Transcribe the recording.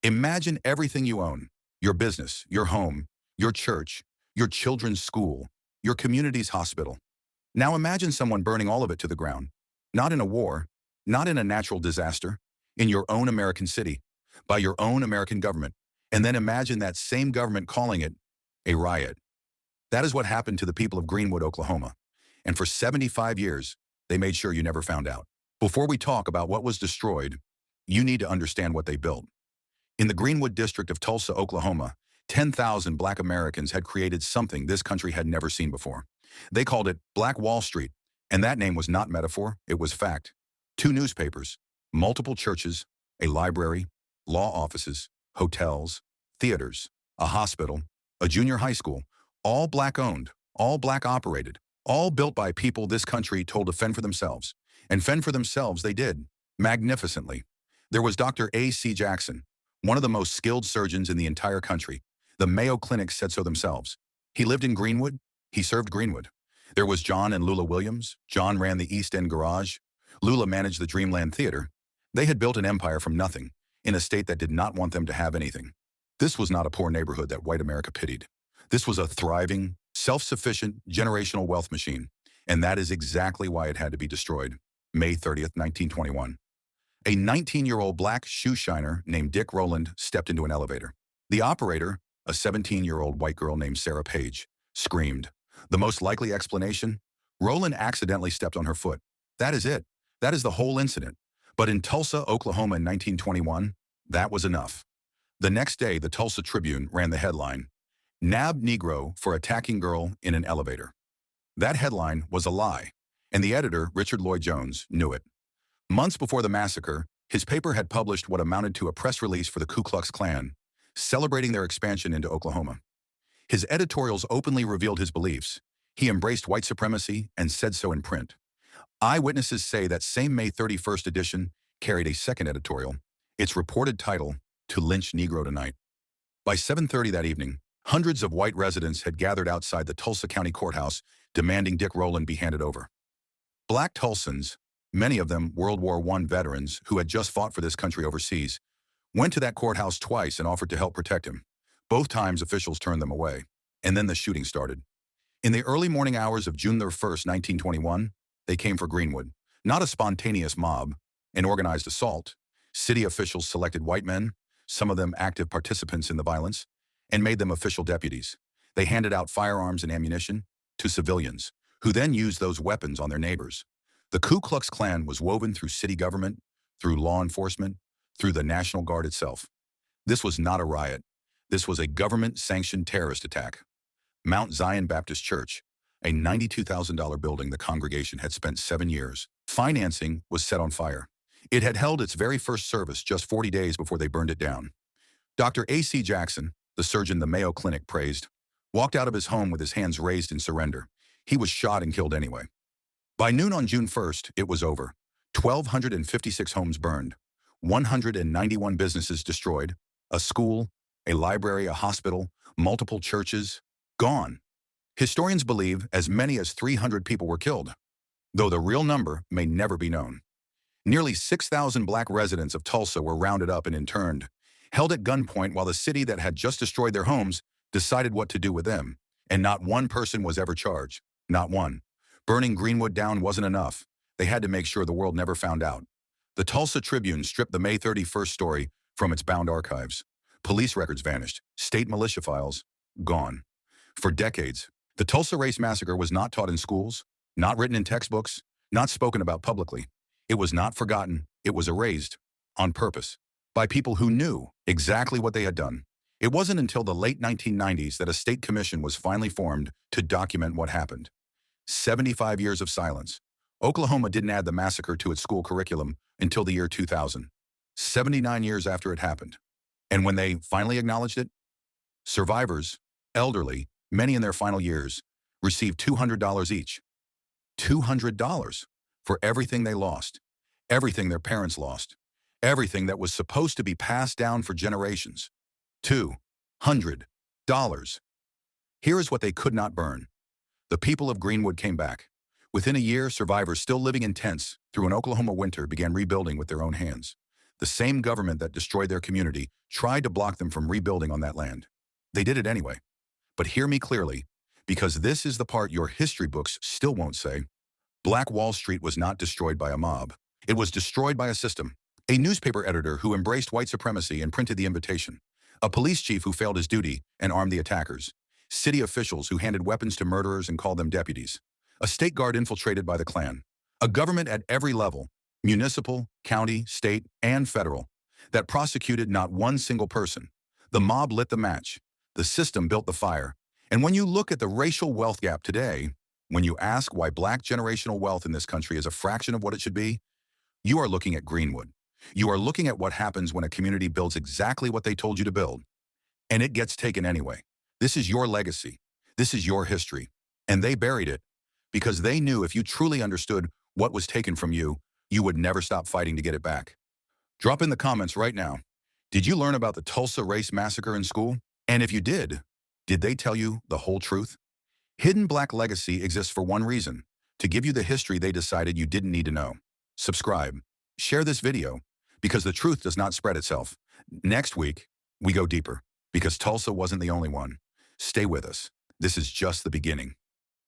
Imagine everything you own: your business, your home, your church, your children's school, your community's hospital. Now imagine someone burning all of it to the ground. Not in a war, not in a natural disaster, in your own American city, by your own American government. And then imagine that same government calling it a riot. That is what happened to the people of Greenwood, Oklahoma. And for 75 years, they made sure you never found out. Before we talk about what was destroyed, you need to understand what they built. In the Greenwood district of Tulsa, Oklahoma, 10,000 Black Americans had created something this country had never seen before. They called it Black Wall Street, and that name was not metaphor, it was fact. 2 newspapers, multiple churches, a library, law offices, hotels, theaters, a hospital, a junior high school, all Black owned, all Black operated, all built by people this country told to fend for themselves. And fend for themselves they did, magnificently. There was Dr. A.C. Jackson, one of the most skilled surgeons in the entire country. The Mayo Clinic said so themselves. He lived in Greenwood. He served Greenwood. There was John and Lula Williams. John ran the East End Garage. Lula managed the Dreamland Theater. They had built an empire from nothing, in a state that did not want them to have anything. This was not a poor neighborhood that white America pitied. This was a thriving, self-sufficient, generational wealth machine. And that is exactly why it had to be destroyed. May 30th, 1921. A 19-year-old Black shoe shiner named Dick Rowland stepped into an elevator. The operator, a 17-year-old white girl named Sarah Page, screamed. The most likely explanation? Rowland accidentally stepped on her foot. That is it. That is the whole incident. But in Tulsa, Oklahoma in 1921, that was enough. The next day, the Tulsa Tribune ran the headline, "Nabbed Negro for Attacking Girl in an Elevator." That headline was a lie, and the editor, Richard Lloyd Jones, knew it. Months before the massacre, his paper had published what amounted to a press release for the Ku Klux Klan, celebrating their expansion into Oklahoma. His editorials openly revealed his beliefs. He embraced white supremacy and said so in print. Eyewitnesses say that same May 31st edition carried a second editorial, its reported title, "To Lynch Negro Tonight." By 7:30 that evening, hundreds of white residents had gathered outside the Tulsa County Courthouse demanding Dick Rowland be handed over. Black Tulsans, many of them World War I veterans who had just fought for this country overseas, went to that courthouse twice and offered to help protect him. Both times officials turned them away, and then the shooting started. In the early morning hours of June 1st, 1921, they came for Greenwood. Not a spontaneous mob, an organized assault. City officials selected white men, some of them active participants in the violence, and made them official deputies. They handed out firearms and ammunition to civilians, who then used those weapons on their neighbors. The Ku Klux Klan was woven through city government, through law enforcement, through the National Guard itself. This was not a riot. This was a government-sanctioned terrorist attack. Mount Zion Baptist Church, a $92,000 building the congregation had spent 7 years financing, was set on fire. It had held its very first service just 40 days before they burned it down. Dr. A.C. Jackson, the surgeon the Mayo Clinic praised, walked out of his home with his hands raised in surrender. He was shot and killed anyway. By noon on June 1st, it was over. 1,256 homes burned, 191 businesses destroyed, a school, a library, a hospital, multiple churches, gone. Historians believe as many as 300 people were killed, though the real number may never be known. Nearly 6,000 Black residents of Tulsa were rounded up and interned, held at gunpoint while the city that had just destroyed their homes decided what to do with them, and not one person was ever charged, not one. Burning Greenwood down wasn't enough. They had to make sure the world never found out. The Tulsa Tribune stripped the May 31st story from its bound archives. Police records vanished. State militia files, gone. For decades, the Tulsa Race Massacre was not taught in schools, not written in textbooks, not spoken about publicly. It was not forgotten. It was erased, on purpose, by people who knew exactly what they had done. It wasn't until the late 1990s that a state commission was finally formed to document what happened. 75 years of silence. Oklahoma didn't add the massacre to its school curriculum until the year 2000, 79 years after it happened. And when they finally acknowledged it, survivors, elderly, many in their final years, received $200 each. $200 for everything they lost, everything their parents lost, everything that was supposed to be passed down for generations. $200. Here is what they could not burn. The people of Greenwood came back. Within a year, survivors still living in tents through an Oklahoma winter began rebuilding with their own hands. The same government that destroyed their community tried to block them from rebuilding on that land. They did it anyway. But hear me clearly, because this is the part your history books still won't say. Black Wall Street was not destroyed by a mob. It was destroyed by a system. A newspaper editor who embraced white supremacy and printed the invitation. A police chief who failed his duty and armed the attackers. City officials who handed weapons to murderers and called them deputies. A state guard infiltrated by the Klan. A government at every level, municipal, county, state, and federal, that prosecuted not one single person. The mob lit the match. The system built the fire. And when you look at the racial wealth gap today, when you ask why Black generational wealth in this country is a fraction of what it should be, you are looking at Greenwood. You are looking at what happens when a community builds exactly what they told you to build, and it gets taken anyway. This is your legacy. This is your history. And they buried it because they knew if you truly understood what was taken from you, you would never stop fighting to get it back. Drop in the comments right now. Did you learn about the Tulsa Race Massacre in school? And if you did they tell you the whole truth? Hidden Black legacy exists for one reason: to give you the history they decided you didn't need to know. Subscribe. Share this video, because the truth does not spread itself. Next week, we go deeper, because Tulsa wasn't the only one. Stay with us. This is just the beginning.